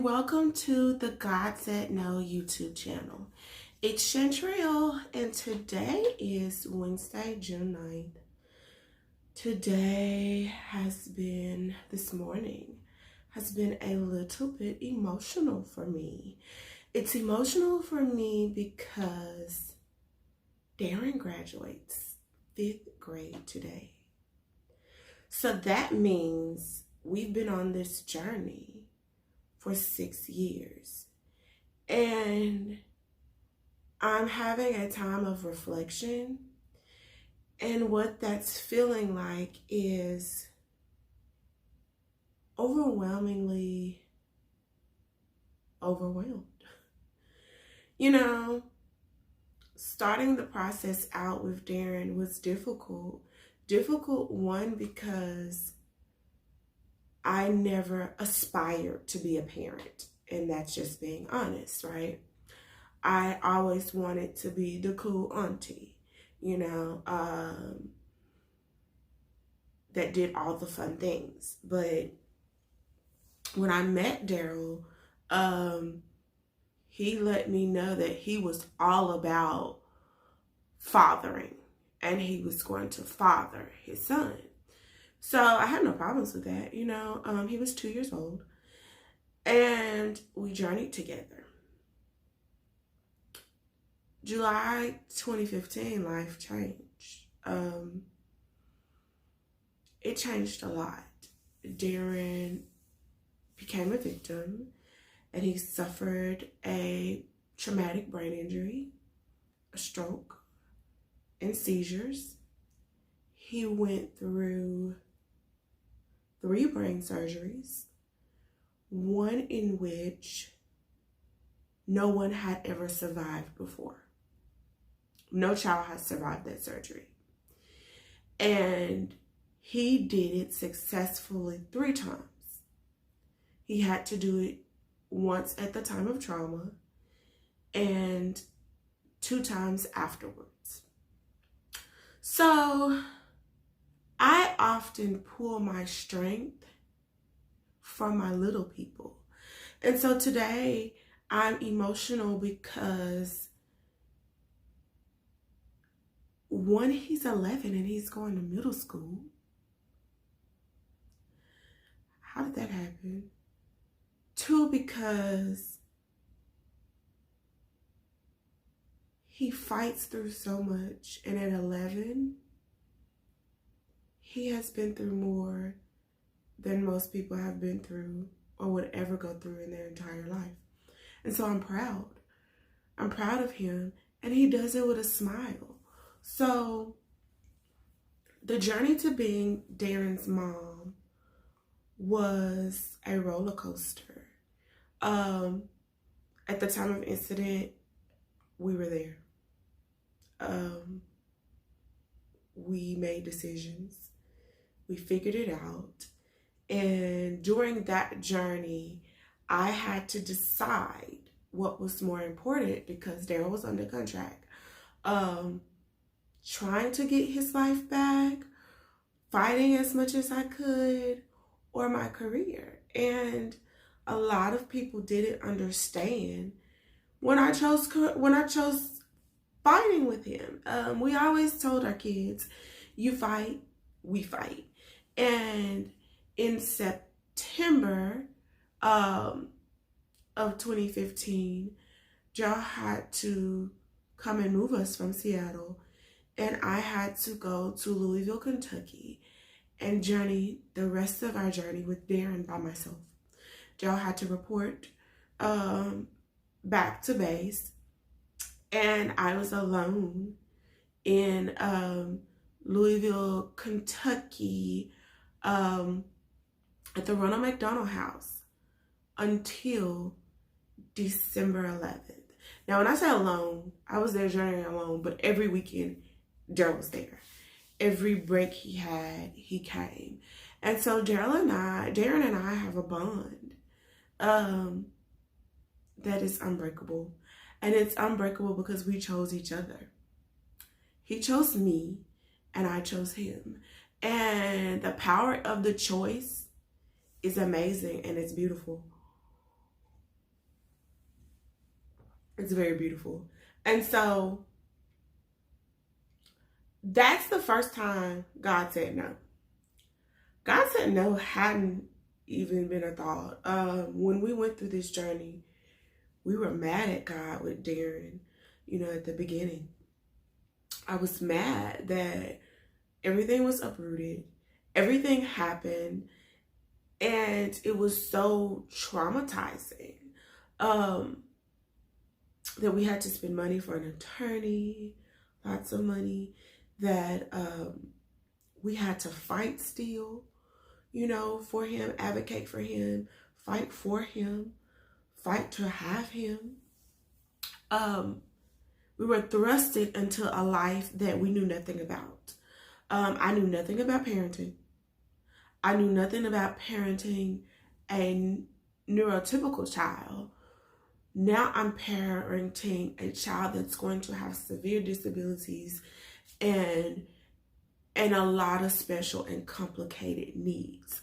welcome to the God Said No YouTube channel. It's Chantrell, and today is Wednesday, June 9th. This morning has been a little bit emotional for me. It's emotional for me because Darren graduates 5th grade today. So that means we've been on this journey for 6 years. And I'm having a time of reflection. And what that's feeling like is overwhelmingly overwhelmed. Starting the process out with Darren was difficult. Difficult, one, because I never aspired to be a parent, and that's just being honest, right? I always wanted to be the cool auntie, that did all the fun things. But when I met Daryl, he let me know that he was all about fathering, and he was going to father his son. So I had no problems with that, He was 2 years old, and we journeyed together. July 2015, life changed. It changed a lot. Darren became a victim, and he suffered a traumatic brain injury, a stroke, and seizures. He went through 3 brain surgeries, one in which no one had ever survived before. No child has survived that surgery. And he did it successfully 3 times. He had to do it once at the time of trauma and 2 times afterwards. So I often pull my strength from my little people. And so today I'm emotional because, one, he's 11 and he's going to middle school. How did that happen? 2, because he fights through so much, and at 11, he has been through more than most people have been through or would ever go through in their entire life. And so I'm proud. I'm proud of him, and he does it with a smile. So the journey to being Darren's mom was a roller coaster. At the time of incident, we were there. We made decisions. We figured it out. And during that journey, I had to decide what was more important because Darren was under contract. Trying to get his life back, fighting as much as I could, or my career. And a lot of people didn't understand when I chose fighting with him. We always told our kids, you fight, we fight. And in September of 2015, Joe had to come and move us from Seattle, and I had to go to Louisville, Kentucky, and journey the rest of our journey with Darren by myself. Joe had to report back to base, and I was alone in Louisville, Kentucky, at the Ronald McDonald House until December 11th. Now, when I say alone, I was there journeying alone, but every weekend, Darren was there. Every break he had, he came. And so Darren and I have a bond that is unbreakable. And it's unbreakable because we chose each other. He chose me, and I chose him. And the power of the choice is amazing, and it's beautiful. It's very beautiful. And so that's the first time God said no. God said no hadn't even been a thought. When we went through this journey, we were mad at God with Darren, at the beginning. I was mad that everything was uprooted, everything happened, and it was so traumatizing. That we had to spend money for an attorney, lots of money, that we had to fight still, for him, advocate for him, fight for him, fight to have him. We were thrusted into a life that we knew nothing about. I knew nothing about parenting. I knew nothing about parenting a neurotypical child. Now I'm parenting a child that's going to have severe disabilities and a lot of special and complicated needs.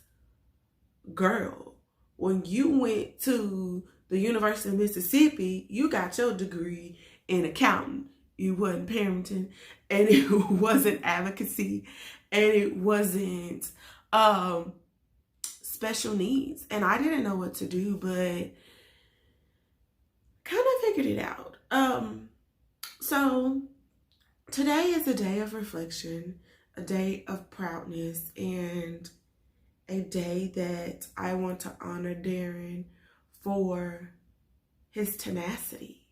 Girl, when you went to the University of Mississippi, you got your degree in accounting. It wasn't parenting, and it wasn't advocacy, and it wasn't special needs. And I didn't know what to do, but kind of figured it out. So today is a day of reflection, a day of proudness, and a day that I want to honor Darren for his tenacity.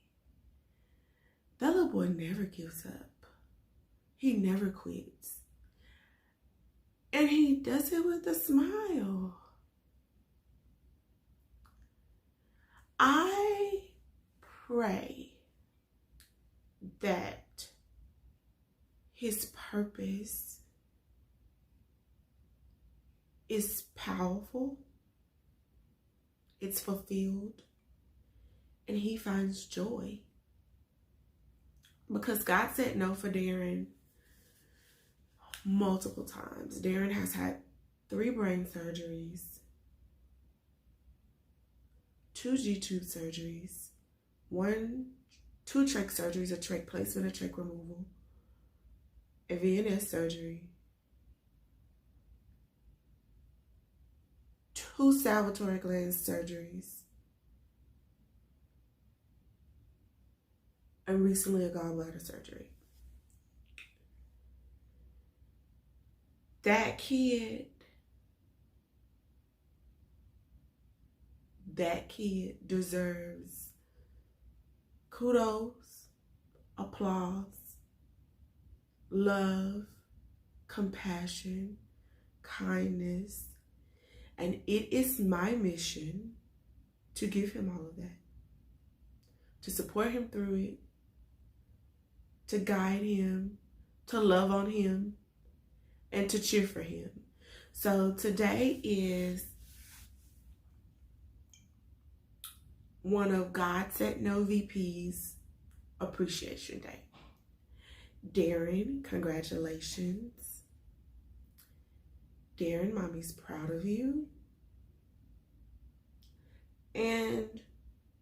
That little boy never gives up. He never quits. And he does it with a smile. I pray that his purpose is powerful, it's fulfilled, and he finds joy. Because God said no for Darren multiple times. Darren has had 3 brain surgeries, 2 G-tube surgeries, 2 trach surgeries, a trach placement, a trach removal, a VNS surgery, 2 salivary gland surgeries, and recently a gallbladder surgery. That kid deserves kudos, applause, love, compassion, kindness, and it is my mission to give him all of that, to support him through it, to guide him, to love on him, and to cheer for him. So today is one of God Said No VP's Appreciation Day. Darren, congratulations. Darren, mommy's proud of you. And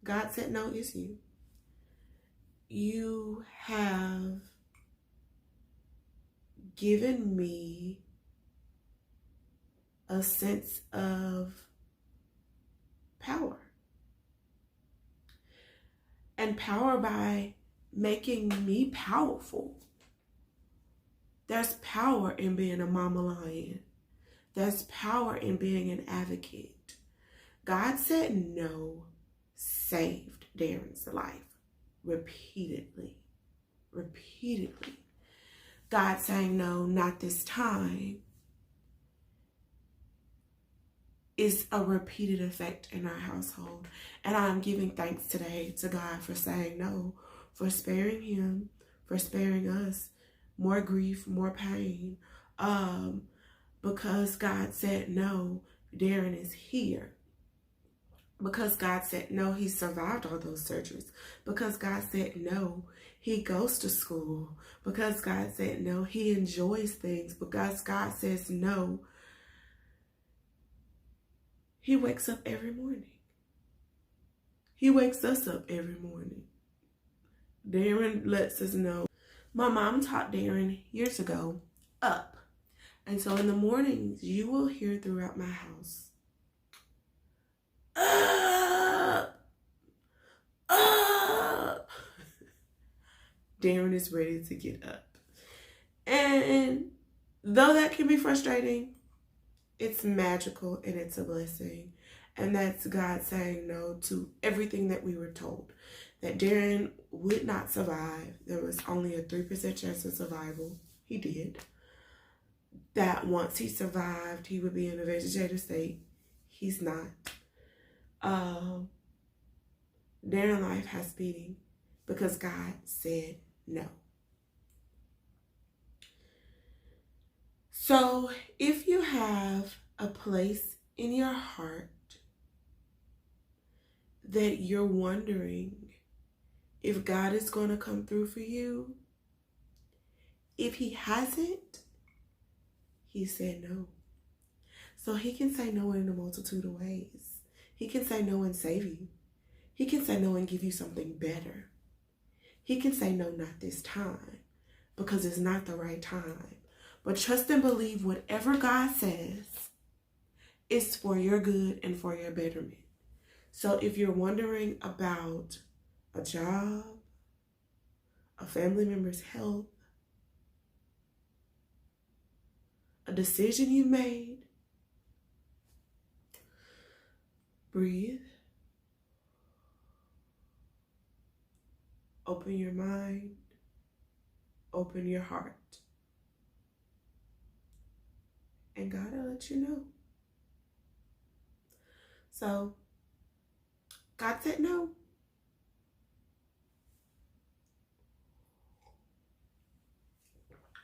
God Said No is you. You have given me a sense of power. And power by making me powerful. There's power in being a mama lion. There's power in being an advocate. God Said No saved Darren's life repeatedly. God saying no, not this time, is a repeated effect in our household. And I'm giving thanks today to God for saying no, for sparing him, for sparing us more grief, more pain. Because God said no, Darren is here. Because God said no, he survived all those surgeries. Because God said no, he goes to school. Because God said no, he enjoys things. Because God says no, he wakes up every morning. He wakes us up every morning. Darren lets us know. My mom taught Darren years ago, up. And so in the mornings, you will hear throughout my house, up, up. Darren is ready to get up. And though that can be frustrating, it's magical and it's a blessing. And that's God saying no to everything that we were told. That Darren would not survive. There was only a 3% chance of survival. He did. That once he survived, he would be in a vegetative state. He's not. Darren's life has meaning because God said no. So if you have a place in your heart that you're wondering if God is going to come through for you, if he hasn't, he said no. So he can say no in a multitude of ways. He can say no and save you. He can say no and give you something better. He can say no, not this time, because it's not the right time. But trust and believe whatever God says is for your good and for your betterment. So if you're wondering about a job, a family member's health, a decision you made, breathe. Open your mind. Open your heart. And God will let you know. So, God said no.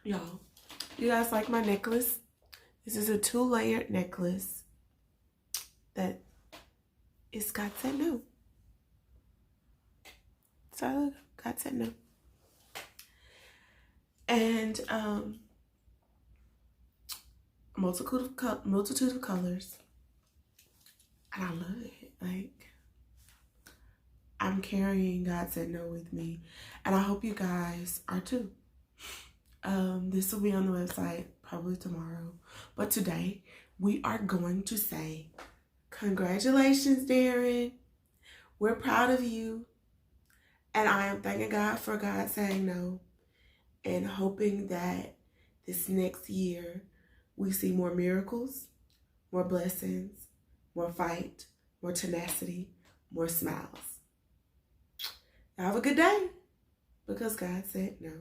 Y'all, you guys like my necklace? This is a 2-layered necklace that is God said no. So, God said no. And multitude of colors. And I love it. Like, I'm carrying God said no with me. And I hope you guys are too. This will be on the website probably tomorrow. But today, we are going to say, congratulations, Darren. We're proud of you. And I am thanking God for God saying no. And hoping that this next year, we see more miracles, more blessings, more fight, more tenacity, more smiles. Have a good day, because God said no.